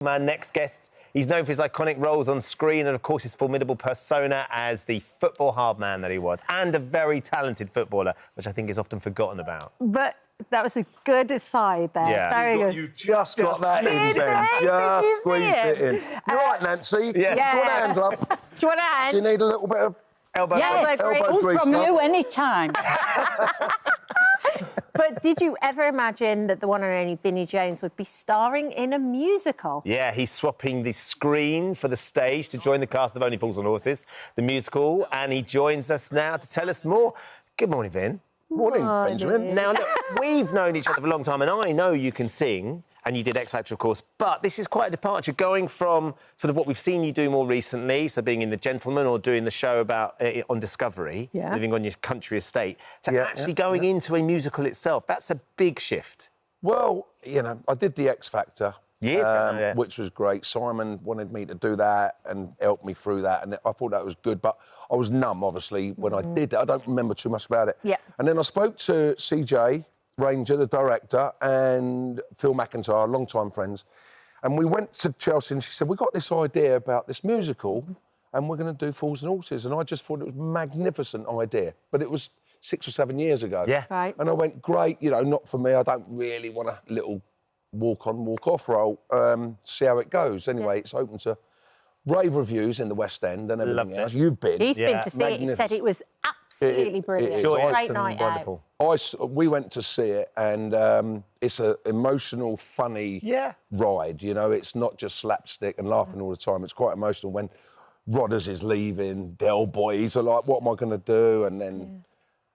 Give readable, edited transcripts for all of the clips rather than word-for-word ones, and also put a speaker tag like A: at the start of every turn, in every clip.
A: My next guest, he's known for his iconic roles on screen and, of course, his formidable persona as the football hard man that he was, and a very talented footballer, which I think is often forgotten about.
B: But that was a good aside there.
A: Yeah.
B: Very good.
C: You just got that in, Ben.
B: Did you
C: Just squeezed it in. You're right, Nancy.
A: Yeah.
C: Do you want a hand, love?
B: Do you want a hand?
C: Do you need a little bit of
A: Elbow
B: Yes.
A: grease.
C: elbow grease?
D: From
C: love?
D: you anytime.
B: But did you ever imagine that the one and only Vinnie Jones would be starring in a musical?
A: Yeah, he's swapping the screen for the stage to join the cast of Only Fools and Horses, the musical, and he joins us now to tell us more. Good morning, Vin.
C: Morning, Benjamin.
A: Now, look, we've known each other for a long time, and I know you can sing, and you did X Factor, of course, but this is quite a departure, going from sort of what we've seen you do more recently, so being in The Gentleman or doing the show about on Discovery, living on your country estate, to actually going into a musical itself. That's a big shift.
C: Well, you know, I did the X Factor.
A: Years ago, yeah.
C: Which was great. Simon wanted me to do that and help me through that, and I thought that was good, but I was numb, obviously, when I did it. I don't remember too much about it.
B: Yeah.
C: And then I spoke to CJ Ranger, the director, and Phil McIntyre, long-time friends, and we went to Chelsea, and she said, "We got this idea about this musical, and we're going to do Fools and Horses," and I just thought it was a magnificent idea, but it was 6 or 7 years ago.
A: Yeah.
B: Right.
C: And I went, great, you know, not for me. I don't really want a little walk-on, walk-off role. See how it goes. Anyway, it's open to rave reviews in the West End and everything else. You've been.
B: He's been to see it. He said it was absolutely brilliant. Great night out.
C: We went to see it, and it's an emotional, funny ride. You know, it's not just slapstick and laughing all the time. It's quite emotional when Rodders is leaving, Del Boys are like, what am I going to do? And then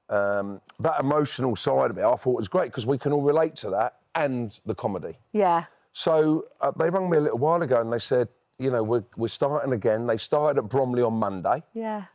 C: that emotional side of it, I thought was great, because we can all relate to that and the comedy.
B: Yeah.
C: So they rang me a little while ago and they said, you know, we're starting again. They started at Bromley on Monday.
B: Yeah.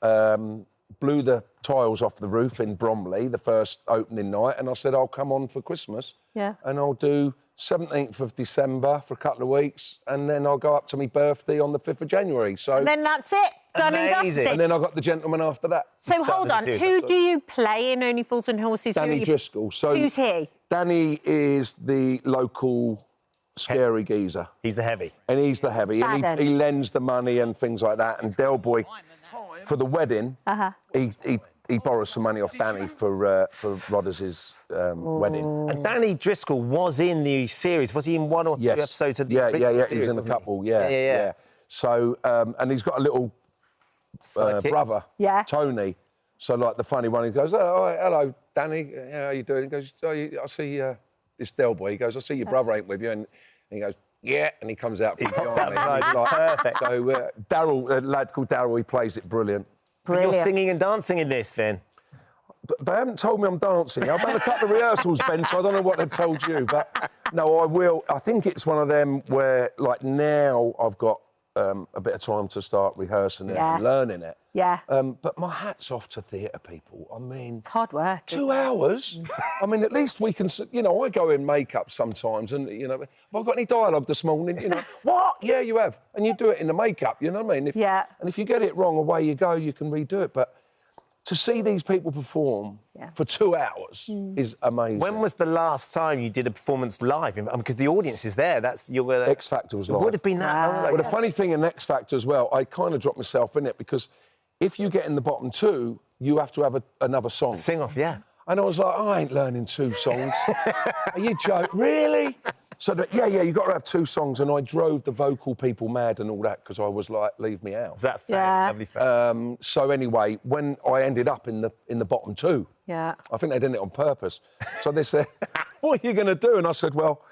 C: Blew the tiles off the roof in Bromley, the first opening night, and I said, I'll come on for Christmas.
B: Yeah.
C: And I'll do 17th of December for a couple of weeks, and then I'll go up to my birthday on the 5th of January. So
B: And then that's it. Done and dusted.
C: And then I got The Gentleman after that.
B: So hold on, who do you play in Only Fools and Horses?
C: Danny Driscoll. So
B: who's he?
C: Danny is the local scary geezer.
A: He's the heavy.
C: And he's the heavy. And he lends the money and things like that. And Del Boy, for the wedding, he borrows some money off Danny for Rodders' wedding.
A: And Danny Driscoll was in the series. Was he in one or two episodes of the original series?
C: He was in a couple, yeah. So, and he's got a little brother, Tony. So, like, the funny one, he goes, oh, hello, Danny, how are you doing? He goes, oh, I see this Del Boy. He goes, I see your brother ain't with you. And he goes, yeah, and he comes out from behind me. Like,
A: perfect.
C: So, Darryl, a lad called Darryl, he plays it brilliant.
A: You're singing and dancing in this, Vin.
C: They haven't told me I'm dancing. I've done a couple of rehearsals, Ben, so I don't know what they've told you. But, no, I will. I think it's one of them where, like, now I've got a bit of time to start rehearsing it and learning it.
B: Yeah.
C: But my hat's off to theatre people. I mean...
B: It's hard work.
C: 2 hours? I mean, at least we can... You know, I go in makeup sometimes and, you know, have I got any dialogue this morning? You know, what? Yeah, you have. And you do it in the makeup, you know what I mean? And if you get it wrong, away you go, you can redo it. But to see these people perform for 2 hours is amazing.
A: When was the last time you did a performance live? Because the audience is there. That's your
C: X Factor was live.
A: It would have been that long ago.
C: Well, the funny thing in X Factor as well, I kind of dropped myself in it, because if you get in the bottom two, you have to have another song.
A: Sing off, yeah.
C: And I was like, I ain't learning 2 songs. Are you joking? Really? So, you've got to have 2 songs, and I drove the vocal people mad and all that, because I was like, leave me out.
A: Is that fair? Lovely fair.
C: So anyway, when I ended up in the bottom 2, I think they did it on purpose. So they said, what are you going to do? And I said, well,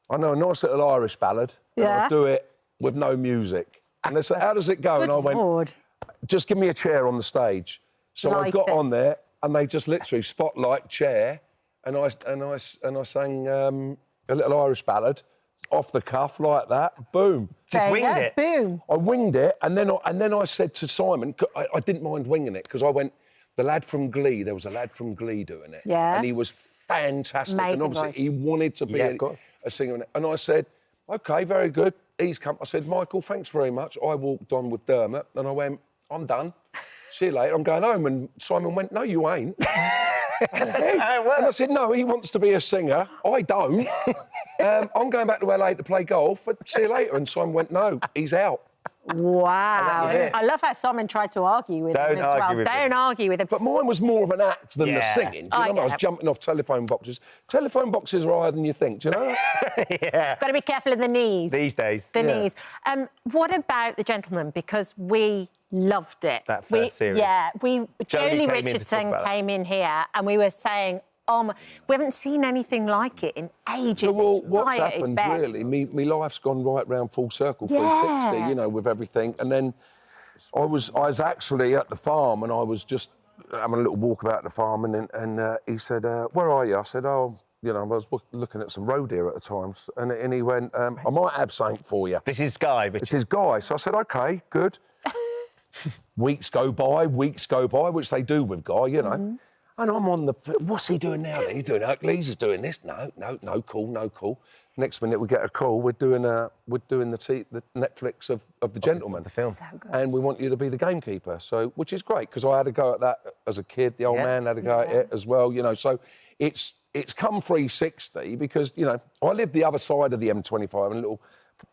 C: I know a nice little Irish ballad, and I'll do it with no music. And they said, how does it go? And I went, just give me a chair on the stage. So I got on there, and they just literally spotlight chair, and I sang a little Irish ballad off the cuff like that. Boom.
A: Just winged it.
B: Boom.
C: I winged it, and then I said to Simon, I didn't mind winging it, because I went, the lad from Glee, there was a lad from Glee doing it.
B: Yeah.
C: And he was fantastic.
B: Amazing
C: and obviously
B: voice.
C: he wanted to be a singer. And I said, OK, very good. He's come. I said, Michael, thanks very much. I walked on with Dermot, and I went, I'm done. See you later. I'm going home. And Simon went, no, you ain't. And I said, no, he wants to be a singer. I don't. I'm going back to LA to play golf. See you later. And Simon went, no, he's out.
B: Wow. I love how Simon tried to argue with him as well. Don't argue with him.
C: But mine was more of an act than the singing. Do you know? I was jumping off telephone boxes. Telephone boxes are higher than you think, do you know?
A: Yeah.
B: Got to be careful of the knees.
A: These days.
B: The knees. What about The Gentleman? Because we loved it.
A: That first series.
B: Yeah. Jolie Richardson came in here and we were saying, we haven't seen anything like it in ages.
C: Well, what's happened, really, my life's gone right round full circle, 360, you know, with everything. And then I was actually at the farm and I was just having a little walk about the farm and he said, where are you? I said, oh, you know, I was looking at some road here at the time. And he went, I might have something for you.
A: This is Guy, Richard.
C: This is Guy. So I said, OK, good. Weeks go by, which they do with Guy, you know. And I'm on the... What's he doing now then? He's doing Oakley's, he's doing this. No cool. Next minute we get a call. We're doing the Netflix of The Gentleman.
B: The film. So good.
C: And we want you to be the gamekeeper. So, which is great, because I had a go at that as a kid. The old man had a go at it as well, you know. So it's come 360 because, you know, I live the other side of the M25 in a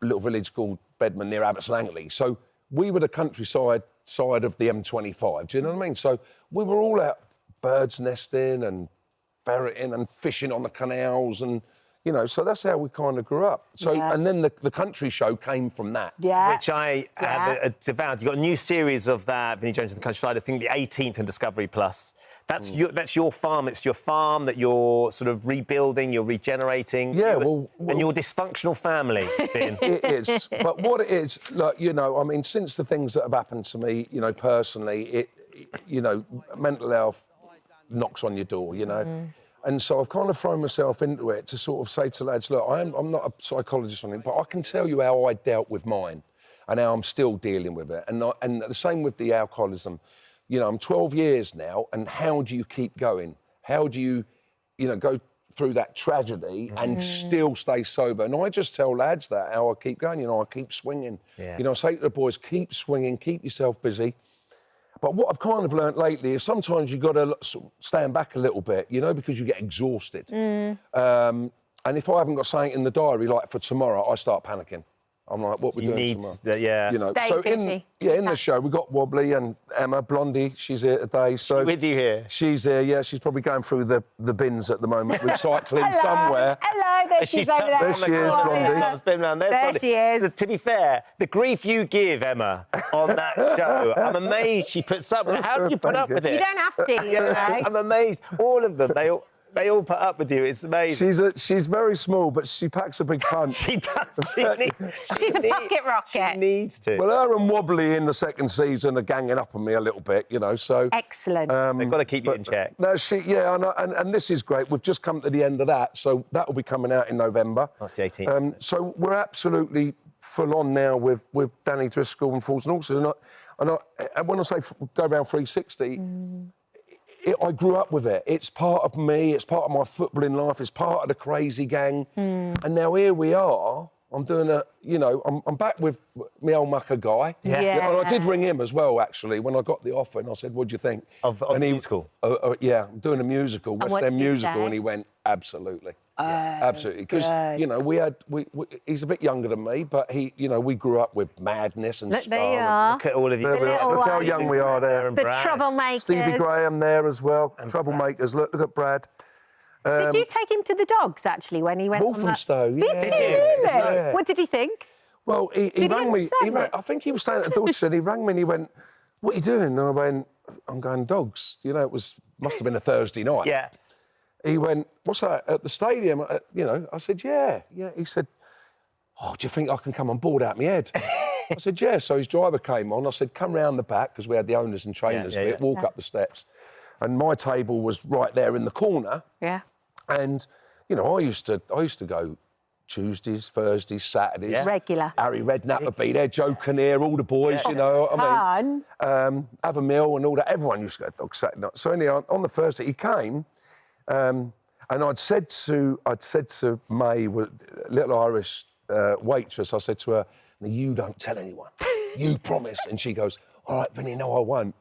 C: little village called Bedman near Abbots Langley. So we were the countryside side of the M25, do you know what I mean? So we were all out birds nesting and ferreting and fishing on the canals and, you know, so that's how we kind of grew up. So, and then the country show came from that.
B: Yeah.
A: Which I have devoured. You've got a new series of that, Vinnie Jones in the Countryside, I think the 18th on Discovery Plus. That's your farm. It's your farm that you're sort of rebuilding, you're regenerating. Yeah, and your dysfunctional family, Vin.
C: It is. But what it is, like, you know, I mean, since the things that have happened to me, you know, personally, you know, mental health knocks on your door, you know. And so I've kind of thrown myself into it to sort of say to lads, look, I'm not a psychologist on it, but I can tell you how I dealt with mine and how I'm still dealing with it. And the same with the alcoholism. You know, I'm 12 years now, and how do you keep going? How do you, you know, go through that tragedy and still stay sober? And I just tell lads that, how I keep going, you know, I keep swinging. Yeah. You know, I say to the boys, keep swinging, keep yourself busy. But what I've kind of learnt lately is sometimes you've got to stand back a little bit, you know, because you get exhausted. And if I haven't got something in the diary, like for tomorrow, I start panicking. I'm like, what we're doing tomorrow?
A: You know,
B: stay
C: so
B: busy.
C: in the show, we've got Wobbly and Emma, Blondie, she's here today. So
A: with you here?
C: She's here, yeah. She's probably going through the bins at the moment, recycling somewhere.
B: Hello, there she's over there.
C: There she is, Blondie.
B: There she is.
A: To be fair, the grief you give, Emma, on that show, I'm amazed she puts up with it. How do you put up with it?
B: You don't have to, you know.
A: I'm amazed. All of them, they all put up with you. It's amazing.
C: She's very small, but she packs a big punch.
A: She does.
B: She's a pocket rocket.
C: She
A: needs to.
C: Well, her and Wobbly in the second season are ganging up on me a little bit, you know, so...
B: Excellent.
A: They've got to keep you in check.
C: No, and this is great. We've just come to the end of that, so that will be coming out in November.
A: That's the 18th.
C: So we're absolutely full on now with Danny Driscoll and Fools and Horses. And when I say go around 360... I grew up with it. It's part of me. It's part of my footballing life. It's part of the crazy gang. And now here we are. I'm doing I'm back with my old mucker Guy. Yeah. And I did ring him as well, actually, when I got the offer. And I said, what do you think?
A: Of the musical?
C: Yeah, I'm doing a musical, West End musical. And he went, absolutely. Absolutely. Because, you know, he's a bit younger than me, but we grew up with madness and
B: Look, there you are.
A: Look at all of you.
C: Look how young we are there.
B: The troublemakers.
C: Stevie Graham there as well. Troublemakers. Look at Brad.
B: Did you take him to the dogs, actually, when he went
C: Walthamstow,
B: Did you really? Yeah. What did he think?
C: Well, he rang me. I think he was staying at the door, and he rang me and he went, what are you doing? And I went, I'm going dogs. You know, must have been a Thursday night.
A: Yeah.
C: He went, what's that, at the stadium? You know, I said, yeah. He said, oh, do you think I can come on board out my head? I said, yeah. So his driver came on. I said, come round the back, because we had the owners and trainers bit, walk up the steps. And my table was right there in the corner. Yeah. And, you know, I used to go Tuesdays, Thursdays, Saturdays. Yeah.
B: Regular.
C: Harry Redknapp would be there, Joe Kinnear, all the boys, you know what I mean? Have a meal and all that. Everyone used to go dog Saturday night. So anyway, on the Thursday, he came, and I'd said to May, little Irish waitress, I said to her, you don't tell anyone. You promise. And she goes, all right, Vinnie, no, I won't.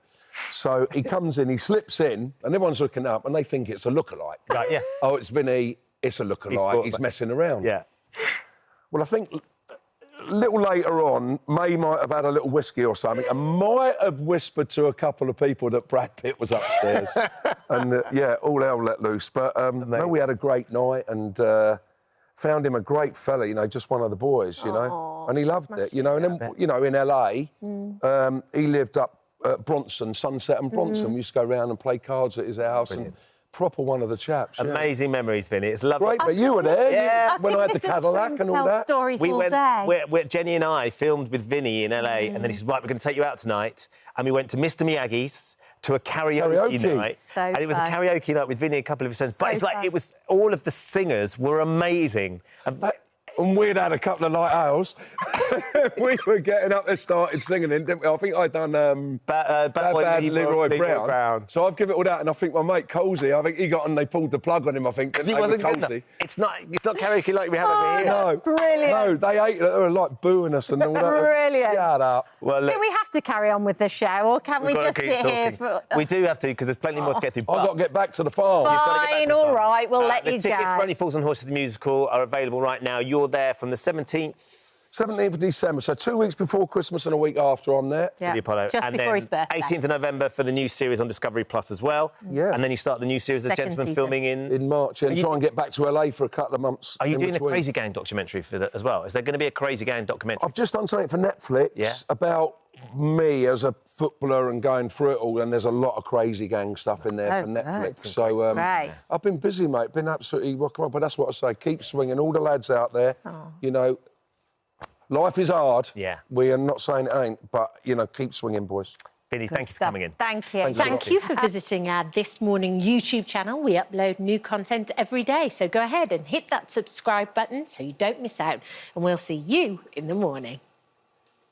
C: So he comes in, he slips in, and everyone's looking up, and they think it's a lookalike.
A: Right, yeah.
C: Oh, it's Vinnie, it's a lookalike, he's messing around.
A: Yeah.
C: Well, I think a little later on, May might have had a little whiskey or something and might have whispered to a couple of people that Brad Pitt was upstairs. And, yeah, all hell let loose. But, no, we had a great night and found him a great fella, you know, just one of the boys, you know. And he loved it, you know. And then, you know, in L.A., he lived up at Bronson, Sunset and Bronson. We used to go round and play cards at his house. Brilliant. And proper one of the chaps.
A: Amazing memories, Vinnie. It's lovely.
C: Great, but you were there. Yeah. When I had the Cadillac and all that.
B: Stories all day.
A: Jenny and I filmed with Vinnie in LA, and then he said, right, we're going to take you out tonight. And we went to Mr. Miyagi's to a karaoke night. And it was a karaoke night with Vinnie and a couple of his friends. But it's like, it was, all of the singers were amazing.
C: And we'd had a couple of light ales. We were getting up there, started singing, didn't we? I think I'd done Bad Leroy Brown. So I've given it all that, and I think my mate Colsey, I think he got on, they pulled the plug on him, I think.
A: Because he wasn't good enough. It's not karaoke like we have over here.
C: No.
B: Brilliant.
C: No, they were like booing us and all that.
B: Brilliant.
C: Shut up.
B: Well, do we have to carry on with the show, or can we just sit here for...
A: We do have to, because there's plenty more to get through.
C: I've got to get back to the farm.
B: Fine, all right, we'll let you go.
A: The tickets for Only Fools and Horses the musical are available right now. You're there from the 17th
C: of December, so 2 weeks before Christmas and a week after I'm there.
B: Yeah,
A: the Apollo.
B: Just before his birthday.
A: 18th of November for the new series on Discovery Plus as well.
C: Yeah.
A: And then you start the new series, The Gentleman, filming in
C: March, and try and get back to LA for a couple of months.
A: Are you doing a Crazy Gang documentary for that as well? Is there going to be a Crazy Gang documentary?
C: I've just done something for Netflix about me as a footballer and going through it all, and there's a lot of Crazy Gang stuff in there for Netflix. So I've been busy, mate. Been absolutely rocking on. But that's what I say. Keep swinging. All the lads out there, you know. Life is hard.
A: Yeah.
C: We are not saying it ain't, but, you know, keep swinging, boys.
A: Vinnie, thanks for coming in.
B: Thank you.
D: Thank you for visiting our This Morning YouTube channel. We upload new content every day, so go ahead and hit that subscribe button so you don't miss out, and we'll see you in the morning.